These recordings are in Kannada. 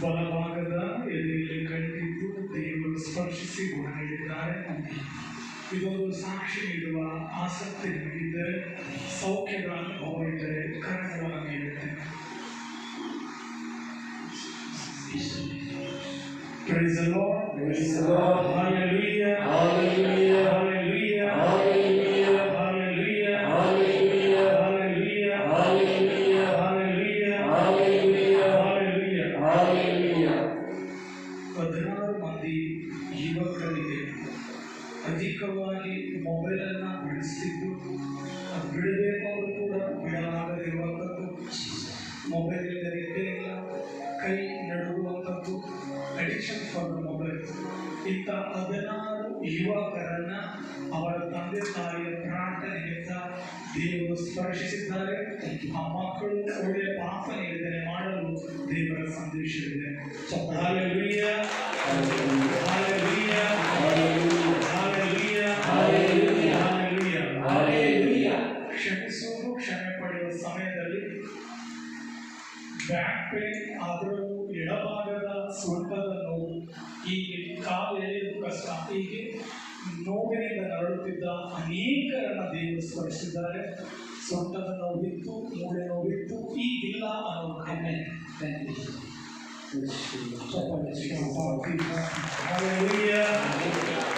ಬಲಭಾಗದ ಎದೆಯಲ್ಲಿ ಕಂಡಿದ್ದು ದೇವರು ಸ್ಪರ್ಶಿಸಿ ಗುಣ ನೀಡಿದ್ದಾರೆ. ಇದೊಂದು ಸಾಕ್ಷಿ ನೀಡುವ ಆಸಕ್ತಿ ನೀಡಿದ್ದರೆ, ಸೌಖ್ಯದ ಅನುಭವ ಇದ್ದರೆ ಕರಗಳನ್ನು ನೀಡುತ್ತೇನೆ. Praise the Lord. Praise the Lord. Hallelujah. Hallelujah. Hallelujah. Hallelujah. Hallelujah. Hallelujah. Hallelujah. Hallelujah. Hallelujah. Hallelujah. Hallelujah. Hallelujah. 16 ಮಂದಿ ಯುವಕರಿಗೆ ಅಧಿಕವಾಗಿ ಮೊಬೈಲ್ ಅನ್ನ ಬಳಸ್ತಿದ್ದು, ಬಿಡಬೇಕು ಅವರು ಕೂಡ ಬಿಡಲಾಗದಿರುವಂಥದ್ದು, ಮೊಬೈಲ್ ಇಲ್ಲದೆ ಇಲ್ಲ, ಕೈ ನಡುವಂಥದ್ದು, ಅಡಿಕ್ಷನ್ ಫಾರ್ ದ ಮೊಬೈಲ್. ಇಂಥ 16 ಯುವಕರನ್ನ ಅವರ ತಂದೆ ತಾಯಿಯ ಪ್ರಾರ್ಥನೆಯಿಂದ ದೇವರು ಸ್ಪರ್ಶಿಸಿದ್ದಾರೆ. ಆ ಮಕ್ಕಳು ಒಳ್ಳೆಯ ಪಾಪ ನಿವೇದನೆ ಮಾಡಲು ದೇವರ ಸಂದೇಶವಿದೆ. Hallelujah. Hallelujah. Hallelujah. Hallelujah. Hallelujah. ಕ್ಷಮಿಸುವುದು, ಕ್ಷಮೆ ಪಡೆಯುವ ಸಮಯದಲ್ಲಿ ಬ್ಯಾಕ್ ಪೇನ್, ಅದರಲ್ಲೂ ಎಡಭಾಗದ ಸೊಂಟದ ನೋವು, ಹೀಗೆ ಕಾಲು ಎಳೆಯುವುದು ಕಷ್ಟ, ಹೀಗೆ ನೋವಿನಿಂದ ನರಳುತ್ತಿದ್ದ ಅನೇಕರನ್ನ ದೇವರು ಸ್ಪರ್ಶಿಸಿದ್ದಾರೆ. ಸೊಂಟದ ನೋವಿತ್ತು, ಮೂಳೆ ನೋವಿತ್ತು, ಈಗಿಲ್ಲ ಅನ್ನೋದು ಕಮ್ಮಿ. Hallelujah.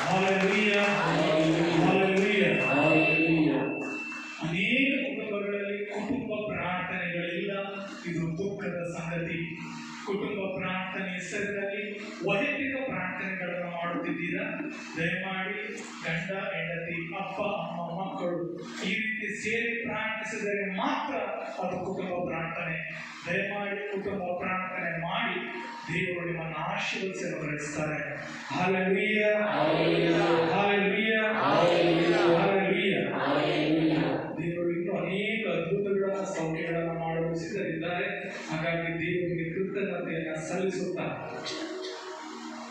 Hallelujah. Hallelujah. ಅನೇಕ ಕುಟುಂಬಗಳಲ್ಲಿ ಕುಟುಂಬ ಪ್ರಾರ್ಥನೆಗಳಿಲ್ಲ. ಇದು ದುಃಖದ ಸಂಗತಿ. ಕುಟುಂಬ ಪ್ರಾರ್ಥನೆ ಹೆಸರಿನಲ್ಲಿ ವೈಯಕ್ತಿಕ ಪ್ರಾರ್ಥನೆಗಳನ್ನು ಮಾಡುತ್ತಿದ್ದೀರಾ? ದಯಮಾಡಿ ಗಂಡ ಹೆಂಡತಿ, ಅಪ್ಪ ಅಮ್ಮ, ಮಕ್ಕಳು ಈ ರೀತಿ ಸೇರಿ ಪ್ರಾರ್ಥಿಸಿದರೆ ಮಾತ್ರ ಅದು ಕುಟುಂಬ ಪ್ರಾರ್ಥನೆ. ದಯಮಾಡಿ ಕುಟುಂಬ ಪ್ರಾರ್ಥನೆ ಮಾಡಿ ದೇವರು ನಿಮ್ಮನ್ನು ಆಶೀರ್ವದಿಸಲು ಬಯಸ್ತಾರೆ. Hallelujah. Hallelujah. Hallelujah. ದೇವರು ಇನ್ನೂ ಅನೇಕ ಅದ್ಭುತಗಳ ಸೌಖ್ಯಗಳನ್ನು ಮಾಡಲು ಸಿದ್ಧರಿದ್ದಾರೆ. ಹಾಗಾಗಿ ದೇವರಿಗೆ ಕೃತಜ್ಞತೆಯನ್ನು ಸಲ್ಲಿಸುತ್ತಾ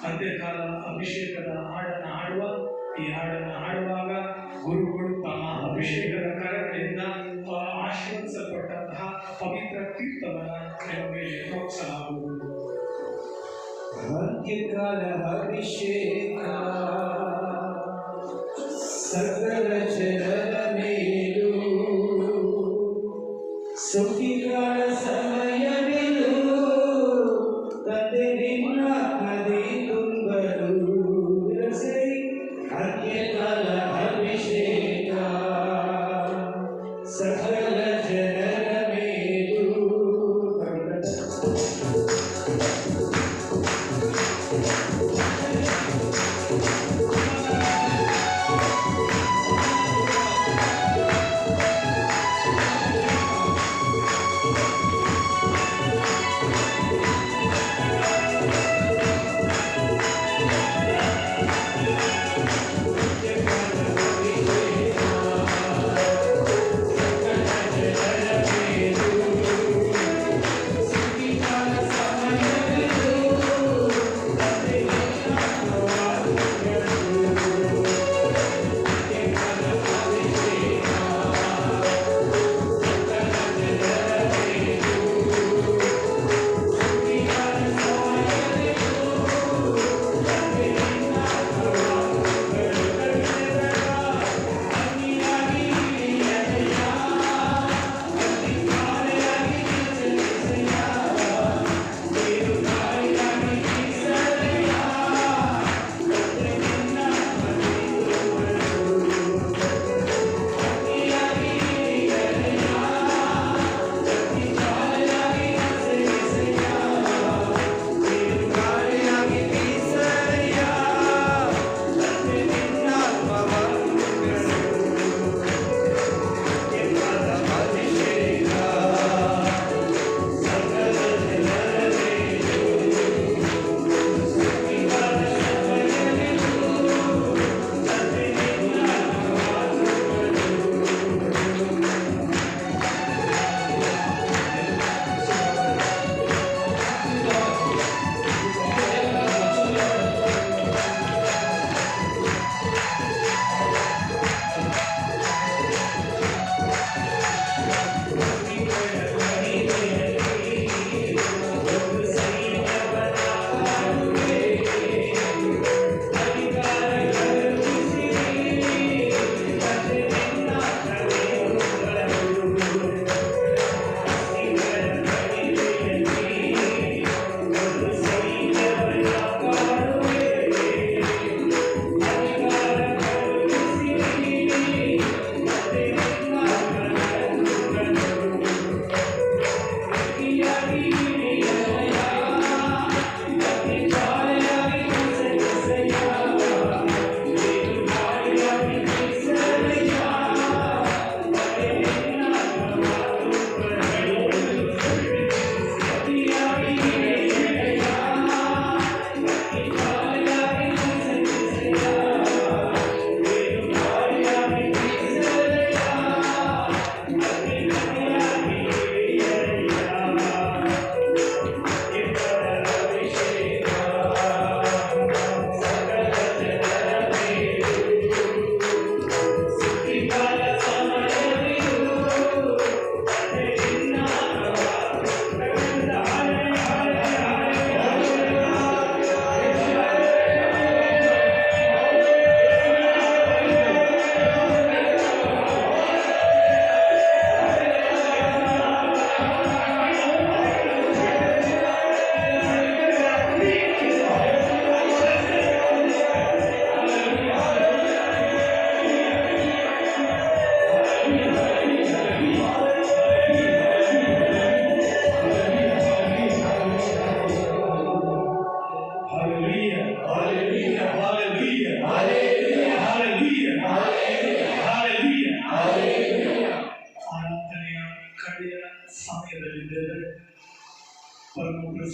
ಅಂತ್ಯಕಾಲ ಅಭಿಷೇಕದ ಹಾಡನ್ನು ಹಾಡುವ. ಈ ಹಾಡನ್ನು ಹಾಡುವಾಗ ಗುರುಗಳು ತಮ್ಮ ಅಭಿಷೇಕದ ಕರಗಳಿಂದ ಆಶೀರ್ವದಿಸಲ್ಪಟ್ಟಂತಹ ಪವಿತ್ರ ತೀರ್ಥವನ್ನು ನಿಮ್ಮ ಮೇಲೆ ಪ್ರೋತ್ಸಾಹವಾಗುವುದು. ಅಂತ್ಯಕಾಲ ಅಭಿಷೇಕ ಸಕಲ ಜನರ ಮೇಲೂ, ಸುಖಿಗಳ ಸಮಯವಿದು ತಂದೆ ನಿನ್ನ ನದಿ ತುಂಬಲು. ಅಂತ್ಯಕಾಲ ಅಭಿಷೇಕ ಸಕಲ ಜನರ ಮೇಲೂ.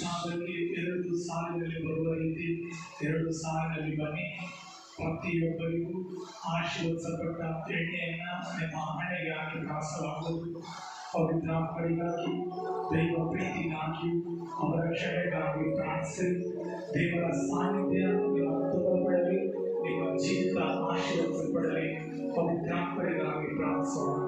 ಜಾಗಕ್ಕೆ 2 ಸಾಲಿನಲ್ಲಿ ಬರುವ ರೀತಿ 2 ಸಾಲಿನಲ್ಲಿ ಬನ್ನಿ. ಪ್ರತಿಯೊಬ್ಬರಿಗೂ ಆಶೀರ್ವದಿಸಲ್ಪಟ್ಟ ಎಣ್ಣೆಯನ್ನ ನಿಮ್ಮ ಹಣೆಗೆ ಹಾಕಿ ಪ್ರಾಸವಾಗುವುದು. ಪವಿತ್ರಾತ್ಮರಿಗಾಗಿ, ದೈವ ಪ್ರೀತಿಗಾಗಿ, ಅವರ ಕ್ಷಮೆಗಾಗಿ ಪ್ರಾರ್ಥಿಸಿ. ದೇವರ ಸಾನ್ನಿಧ್ಯ ನಿಮ್ಮ ತುಂಬಲ್ಪಡಲಿ, ನಿಮ್ಮ ಜೀವಿತ ಆಶೀರ್ವದಿಸಲ್ಪಡಲಿ. ಪವಿತ್ರಾತ್ಮರಿಗಾಗಿ ಪ್ರಾರ್ಥಿಸೋಣ.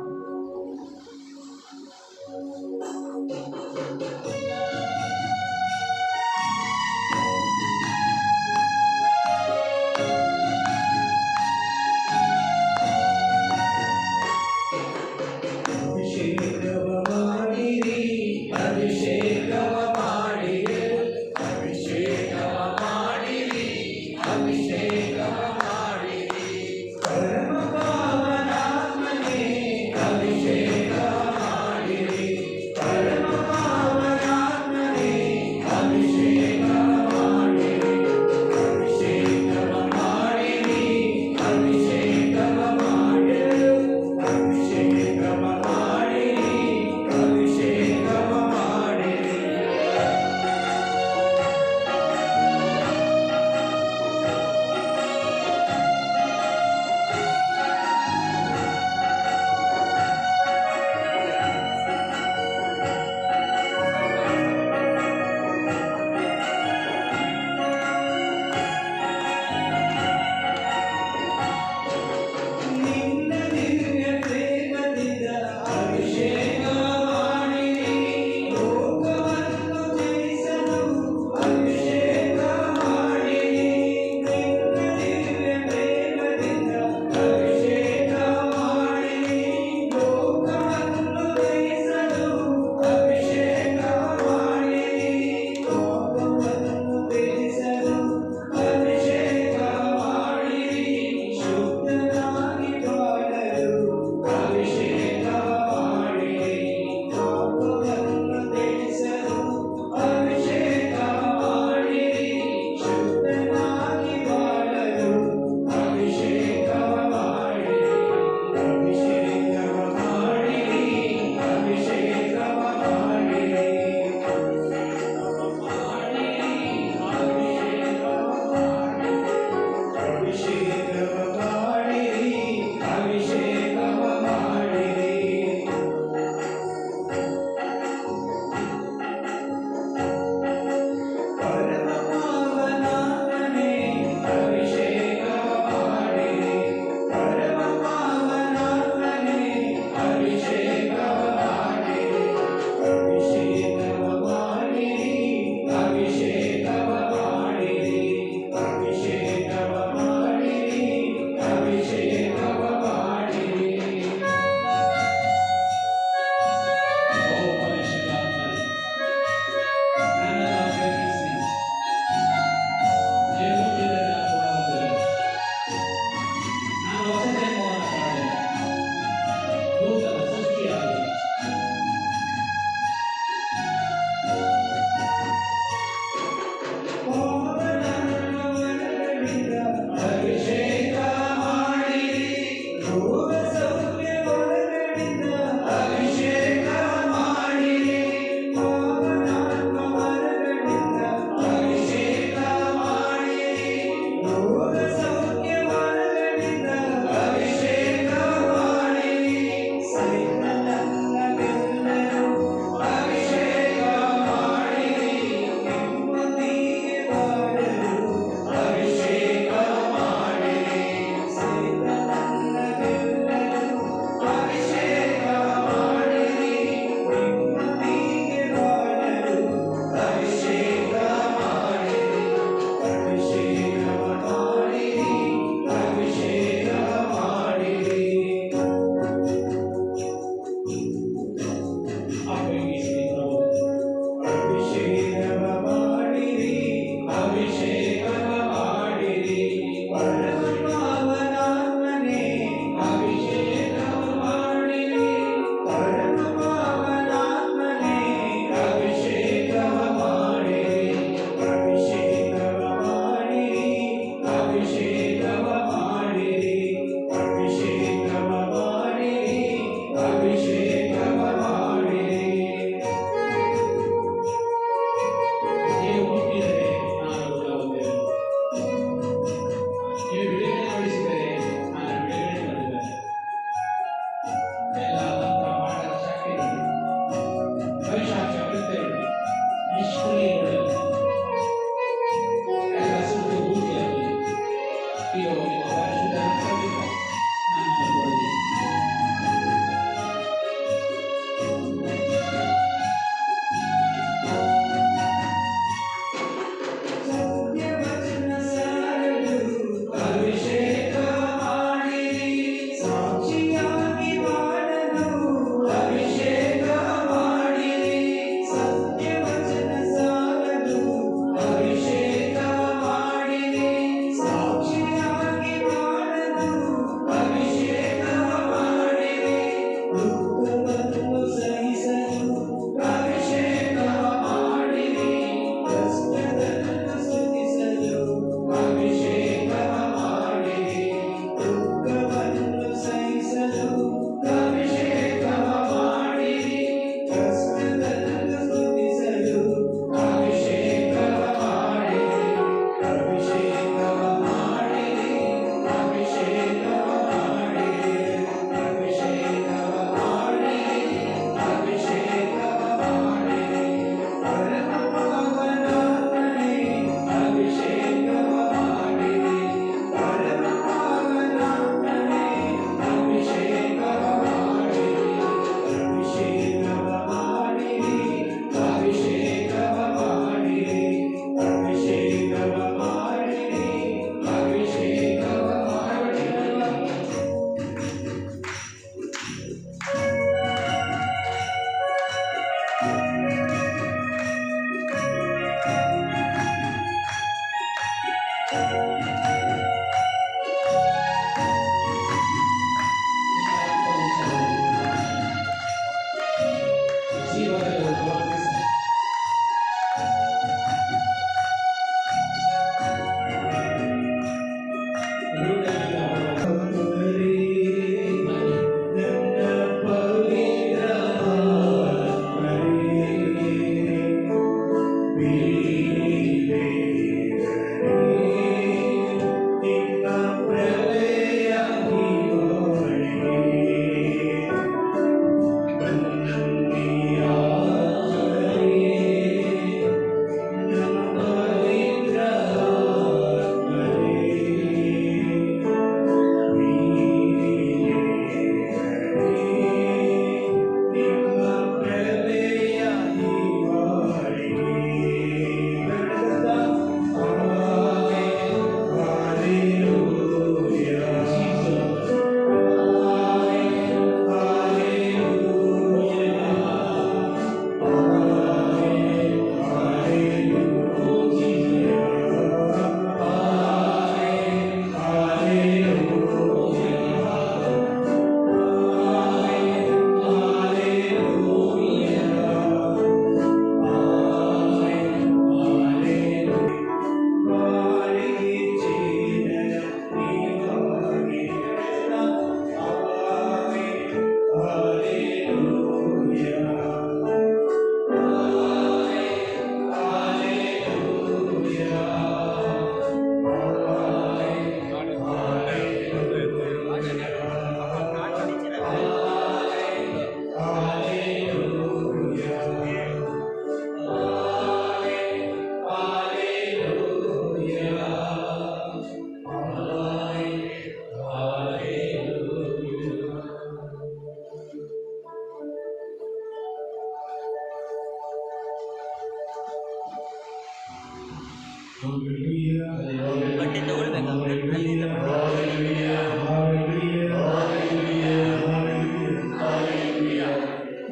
ಬಟ್ಟೆ ತಗೊಳ್ಬೇಕಾ? ಅಲ್ಲಿಂದ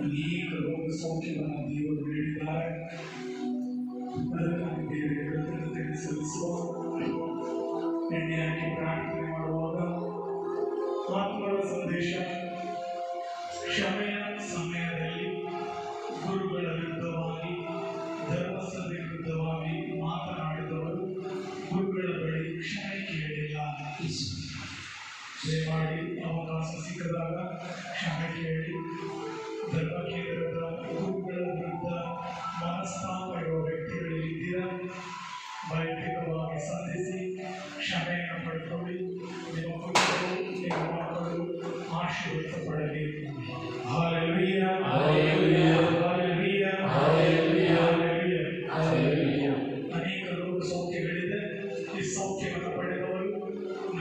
ಅನೇಕ ರೋಗ ಸೌಖ್ಯವನ್ನು ದೇವರು ನೀಡಿದ್ದಾರೆ. ಅದಕ್ಕಾಗಿ ದೇವರಿಗೆ ಕೃತಜ್ಞತೆ ಸಲ್ಲಿಸುವ ಎಣ್ಣೆ ಹಾಕಿ ಪ್ರಾರ್ಥನೆ ಮಾಡುವಾಗ ಆತ್ಮರ ಸಂದೇಶ ಕ್ಷಮೆಯ ಸಮಯದಲ್ಲಿ ಗುರುಗಳ ವಿರುದ್ಧವಾಗಿ ಧರ್ಮಸ್ಥಳ ವಿರುದ್ಧವಾಗಿ ಮಾತನಾಡಿದವರು ಗುರುಗಳ ಬಳಿ ಕ್ಷಮೆ ಕೇಳಿಲ್ಲ. ದಯಮಾಡಿ ಅವಕಾಶ ಸಿಕ್ಕದಾಗ ಕ್ಷಮೆ ಕೇಳಿ. ಧರ್ಮ ಕೇಂದ್ರದ ಗುರುಗಳ ವಿರುದ್ಧ ಮನಸ್ತಾಪ ಇರುವ ವ್ಯಕ್ತಿಗಳಿದ್ದೀರಾ, ವೈಯಕ್ತಿಕವಾಗಿ ಸಂಧಿಸಿ ಕ್ಷಮೆಯನ್ನು ಪಡ್ಕೊಳ್ಳಿ. ನಿಮ್ಮ ಕುಟುಂಬಗಳು ನಿಮ್ಮ ಮಕ್ಕಳು ಆಶೀರ್ವದಿಸಪಡಲಿ. Hallelujah, hallelujah, hallelujah, hallelujah, hallelujah. ಅನೇಕ ರೋಗ ಸೌಖ್ಯಗಳಿದೆ. ಈ ಸೌಖ್ಯವನ್ನು ಪಡೆದವರು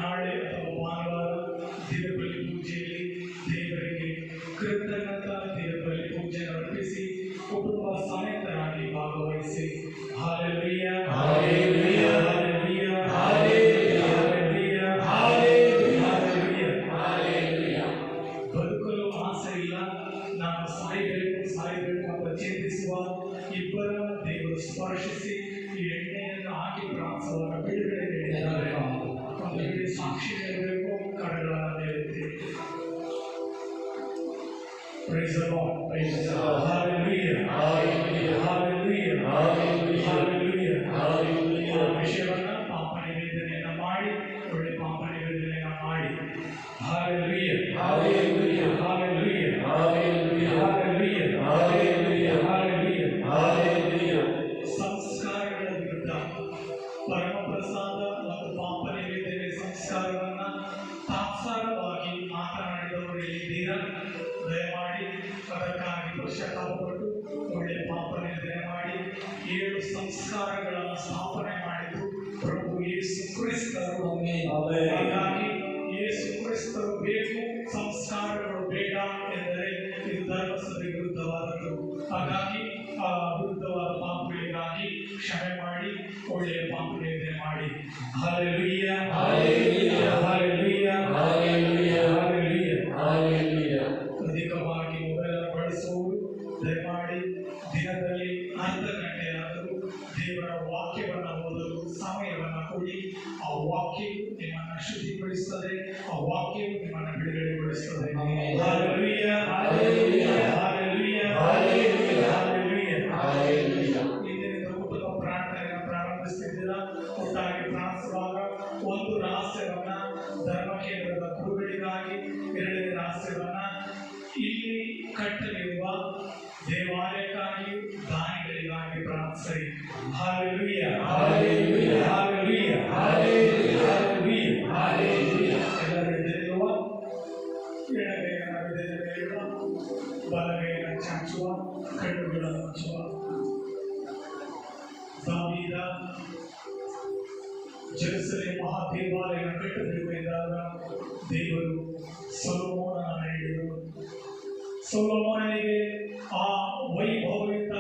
ನಾಳೆ ಅಥವಾ ಭಾನುವಾರ ದಿನಬಲಿ ಪೂಜೆಯಲ್ಲಿ ದೇವರಿಗೆ ಕೃತಜ್ಞತಾ ದಿನಬಲಿ ಪೂಜೆ ಅರ್ಪಿಸಿ ಕುಟುಂಬ ಸಮೇತರಾಗಿ ಭಾಗವಹಿಸಿ. Hallelujah, hallelujah, hallelujah, hallelujah, hallelujah, hallelujah. ಬದುಕಲು ಆಸೆ ಇಲ್ಲ, ನಾನು ಸಾಯಬೇಕು ಅಂತ ಚಿಂತಿಸುವ ಇಬ್ಬರ ದೇವರು ಸ್ಪರ್ಶಿಸಿ ಈ ಎಣ್ಣೆಯನ್ನು ಹಾಕಿ ಪ್ರಾಂಸವನ್ನು ಬಿಡುಗಡೆ ನೀಡಿದ್ದಾರೆ. ಒಂದು ವೇಳೆ ಸಾಕ್ಷಿ ನೀಡಬೇಕು, ಕಡಗಳನ್ನು ನೀಡುತ್ತೆ. Praise the Lord. Praise the Lord. Hallelujah. Hallelujah. Hallelujah. Hallelujah. Hallelujah. Hallelujah. ವಿಷಯವನ್ನ ಪಾಪ ನಿವೇದನೆಯನ್ನ ಮಾಡಿ, ಒಳ್ಳೆ ಪಾಪ ನಿವೇದನೆಯನ್ನ ಮಾಡಿ. Hallelujah. Hallelujah. Hallelujah. Hallelujah. Hallelujah. Hallelujah. Hallelujah. Hallelujah. ಸಂಸ್ಕಾರಗಳ ವಿರುದ್ಧ ಪರಮಪ್ರಸಾದ ಮತ್ತು ಪಾಪ ನಿವೇದನೆ ಸಂಸ್ಕಾರವನ್ನ ತಾತ್ಸಾರವಾಗಿ ಮಾತನಾಡಿದವರು ಇದ್ದೀರಾ? ದಯಮಾಡಿ ಅದಕ್ಕಾಗಿ ಪಶ್ಚಾತ್ತಾಪಪಟ್ಟು ಒಳ್ಳೆ ಪಾಪ ನಿವೇದನೆ ಮಾಡಿ. 7 ಸಂಸ್ಕಾರಗಳನ್ನು ಸ್ಥಾಪನೆ ಮಾಡಿದ್ದು ಪ್ರಭು ಯೇಸು ಕ್ರಿಸ್ತರು. ಹಾಗಾಗಿ ಯೇಸು ಕ್ರಿಸ್ತರು ಬೇಕು, ಸಂಸ್ಕಾರಗಳು ಬೇಡ ಎಂದರೆ ಇದು ಧರ್ಮಸ್ಥಳ ವಿರುದ್ಧವಾದದ್ದು. ಹಾಗಾಗಿ ಆ ವಿರುದ್ಧವಾದ ಪಾಪಗಳಿಗಾಗಿ ಕ್ಷಮೆ ಮಾಡಿ, ಒಳ್ಳೆಯ ಪಾಪ ನಿವೇದನೆ ಮಾಡಿ. Hallelujah, hallelujah, hallelujah, hallelujah, hallelujah. ಅಧಿಕವಾಗಿ ಮೊಬೈಲ್ ಬಳಸುವವರು ದಯಮಾಡಿ ದಿನದಲ್ಲಿ ಅರ್ಧ ಗಂಟೆಯಾದರೂ ದೇವರ ವಾಕ್ಯವನ್ನು ಓದಲು ಸಮಯವನ್ನು ಕೊಡಿ. ಆ ವಾಕ್ಯವು ನಿಮ್ಮನ್ನು ಶುದ್ಧಿಗೊಳಿಸುತ್ತದೆ, ಆ ವಾಕ್ಯವು ನಿಮ್ಮನ್ನು ಬಿಡುಗಡೆಗೊಳಿಸುತ್ತದೆ. Hallelujah, hallelujah, hallelujah, hallelujah, hallelujah. ಇಂದಿನಿಂದ ಕುಟುಂಬ ಪ್ರಾರ್ಥನೆಯನ್ನು ಪ್ರಾರಂಭಿಸುತ್ತಿದ್ದೀರಾ? ಒಟ್ಟಾಗಿ ಪ್ರಾರ್ಥಿಸುವಾಗ ಒಂದು ರಹಸ್ಯವನ್ನ ಧರ್ಮ ಕೇಂದ್ರದ ಗುರುಗಳಿಗಾಗಿ, 2ನೇ ರಹಸ್ಯವನ್ನ ಇಲ್ಲಿ ಕಟ್ಟಲಿರುವ ದೇವಾಲಯಕ್ಕಾಗಿ ದಾನಿಗಳಿಗಾಗಿ ಪ್ರಾರ್ಥಿಸಿ. Hallelujah, hallelujah, hallelujah, hallelujah, hallelujah. ಎಲ್ಲರೂ ಎದ್ದೇಳುವ, ಎಡಗೈಯನ್ನು ಹೃದಯದ ಮೇಲಿಡುವ, ಬಲಗೈಯನ್ನು ಚಾಚುವ, ಕಣ್ಣುಗಳನ್ನು ಮುಚ್ಚುವ. ದಾವೀದ ಜೆರುಸಲೇಮ್ ಮಹಾದೇವಾಲಯವನ್ನು ಕಟ್ಟಬೇಕು ಎಂದಾಗ ದೇವರು ಸೊಲೊಮೋನನನ್ನು ನೀಡಿದರು. ಸೊಲೊಮೋನನಿಗೆ ಆ ವೈಭವಯುತ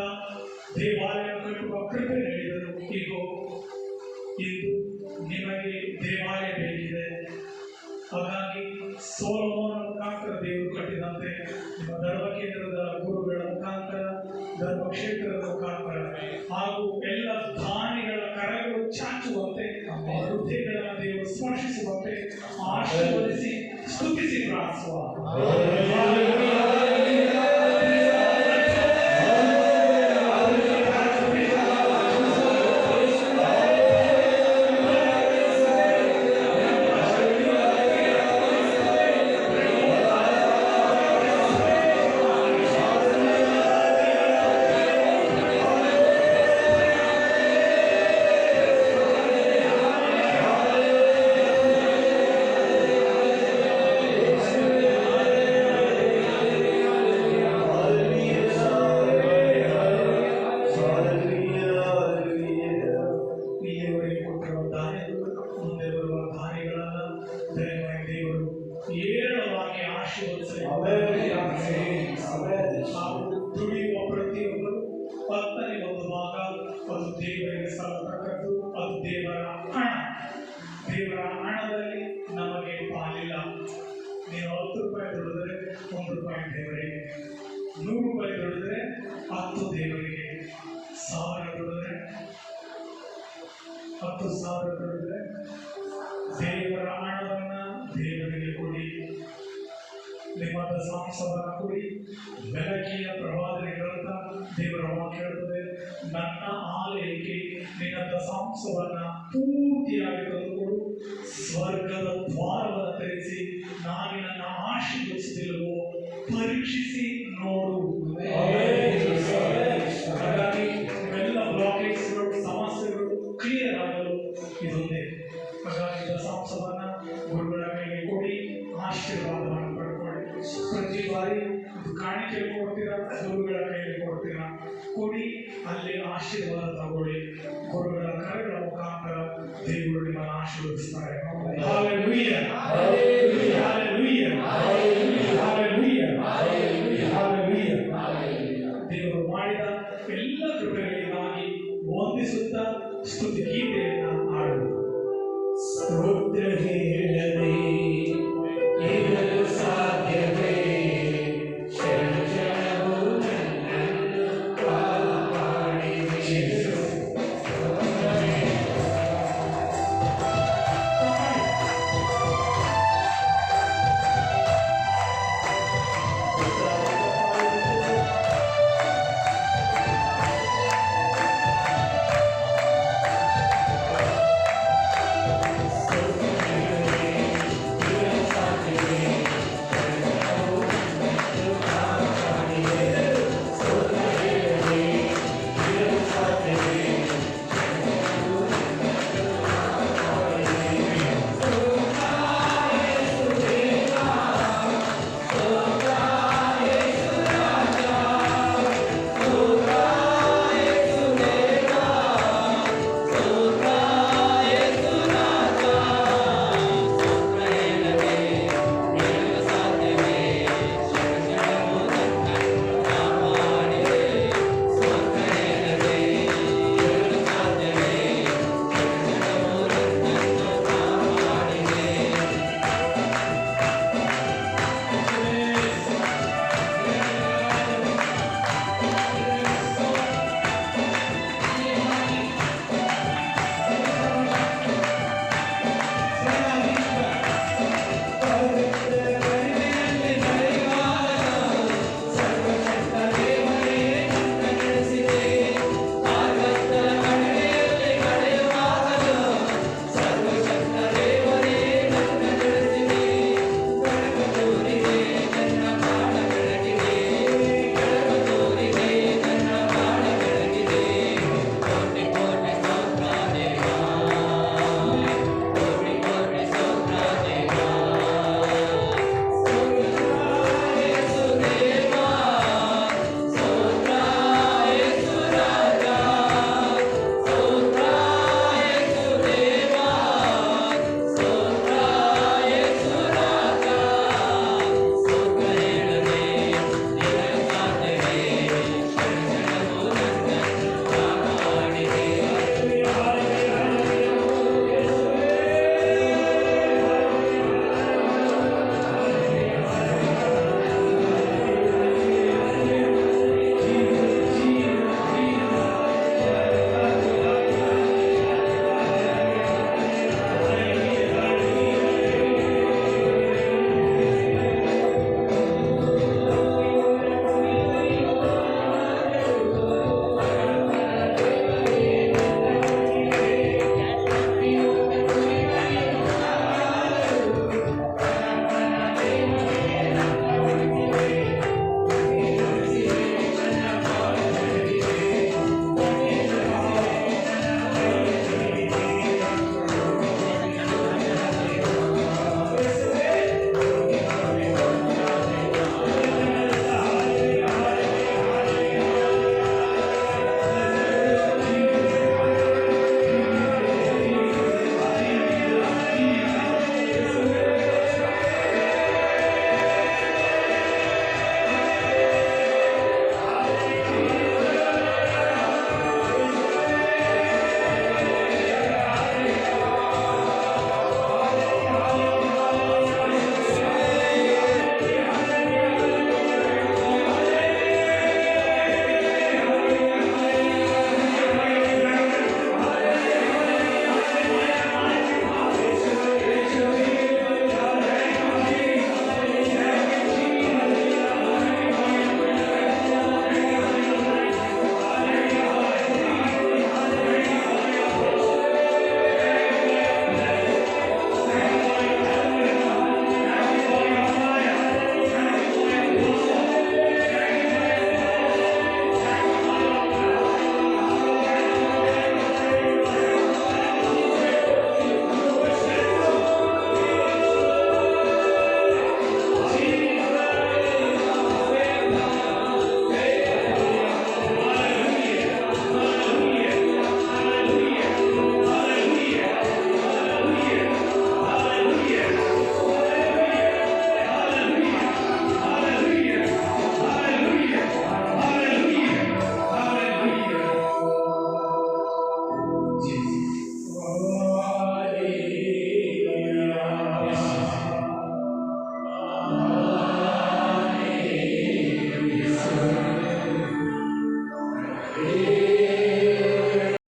ದೇವಾಲಯ ಕಟ್ಟುವ ಕೃಪೆ ನೀಡಿದರು. ಹೀಗೋ ಇಂದು ನಿಮಗೆ ದೇವಾಲಯ ಬೇಕಿದೆ. ಹಾಗಾಗಿ ಸೊಲೊಮೋನ ಮುಖಾಂತರ ದೇವರು ಕಟ್ಟಿದಂತೆ ನಿಮ್ಮ ಧರ್ಮ ಕೇಂದ್ರದ ಗುರುಗಳ ಮುಖಾಂತರ, ಧರ್ಮಕ್ಷೇತ್ರದ ಮುಖಾಂತರ ಹಾಗೂ ಎಲ್ಲ ದಾನಿಗಳ ಕರಗಳು ಚಾಚುವಂತೆ, ಹೃದಯಗಳನ್ನು ದೇವರು ಸ್ಪರ್ಶಿಸುವಂತೆ ಆಶೀರ್ವದಿಸಿ ಸ್ತುತಿಸಿ ಪ್ರಾರ್ಥಿಸುವ. ಆಶೀರ್ವದಿಸಲಿ. ಆಮೆನ್. ನಾವು ದುಡಿಯುವ ಪ್ರತಿಯೊಬ್ಬರು 10ನೇ ಒಂದು ಭಾಗ ಅದು ದೇವರಿಗೆ ಸಲ್ಲತಕ್ಕದ್ದು, ಅದು ದೇವರ ಹಣ. ದೇವರ ಹಣದಲ್ಲಿ ನಮಗೆ ಪಾಲಿಲ್ಲ. ನೀವು 10 ರೂಪಾಯಿ ದುಡಿದ್ರೆ 1 ರೂಪಾಯಿ ದೇವರಿಗೆ, 100 ರೂಪಾಯಿ ದುಡಿದ್ರೆ 10 ದೇವರಿಗೆ, 1000 ದುಡಿದ್ರೆ 10,000 ದುಡಿದ್ರೆ ದೇವರ ಹಣವನ್ನ ದೇವರಿಗೆ ಕೊಡಿ. ನಿಮ್ಮ ದಶಾಂಶವನ್ನು ಕೊಡಿ. ಬೆಳಕಿನ ಪ್ರವಾದನೆ ಗ್ರಂಥ ದೇವರ ವಾಕ್ಯ ಹೇಳುತ್ತದೆ, ನನ್ನ ಆಲಯಕ್ಕೆ ನಿನ್ನ ದಶಾಂಶವನ್ನ ಪೂರ್ತಿಯಾಗಿ ತಂದುಕೊಡು, ಸ್ವರ್ಗದ ದ್ವಾರವನ್ನು ತೆರೆಸಿ ನಾನಿನನ್ನು ಆಶೀರ್ವದಿಸುತ್ತಿಲ್ಲವೋ ಪರೀಕ್ಷಿಸಿ ನೋಡು. ಹಾಗಾಗಿ ಇವೆಲ್ಲ ಬ್ಲಾಕೇಜ್ಗಳು, ಸಮಸ್ಯೆಗಳು ಕ್ಲಿಯರ್ ಆಗಲು ಇದೊಂದೇ. ಹಾಗಾಗಿ ದಶಾಂಶವನ್ನ ಗುರುಗಳ ಮೇಲೆ ಕೊಡಿ, ಆಶೀರ್ವಾದವನ್ನು ಪಡ್ಕೊಳ್ಳಿ. ಪ್ರತಿ ಬಾರಿ ಕಾಣಿಕೆ ಕೊಡ್ತೀರಾ, ಗುರುಗಳ ಕೈಯಲ್ಲಿ ಕೊಡ್ತೀರಾ, ಕೊಡಿ, ಅಲ್ಲಿ ಆಶೀರ್ವಾದ ತಗೊಳ್ಳಿ. ಗುರುಗಳ ಕರೆಗಳ ಮುಖಾಂತರ ದೇವರು ನಿಮ್ಮನ್ನು ಆಶೀರ್ವದಿಸ್ತಾರೆ. Hallelujah. Hallelujah.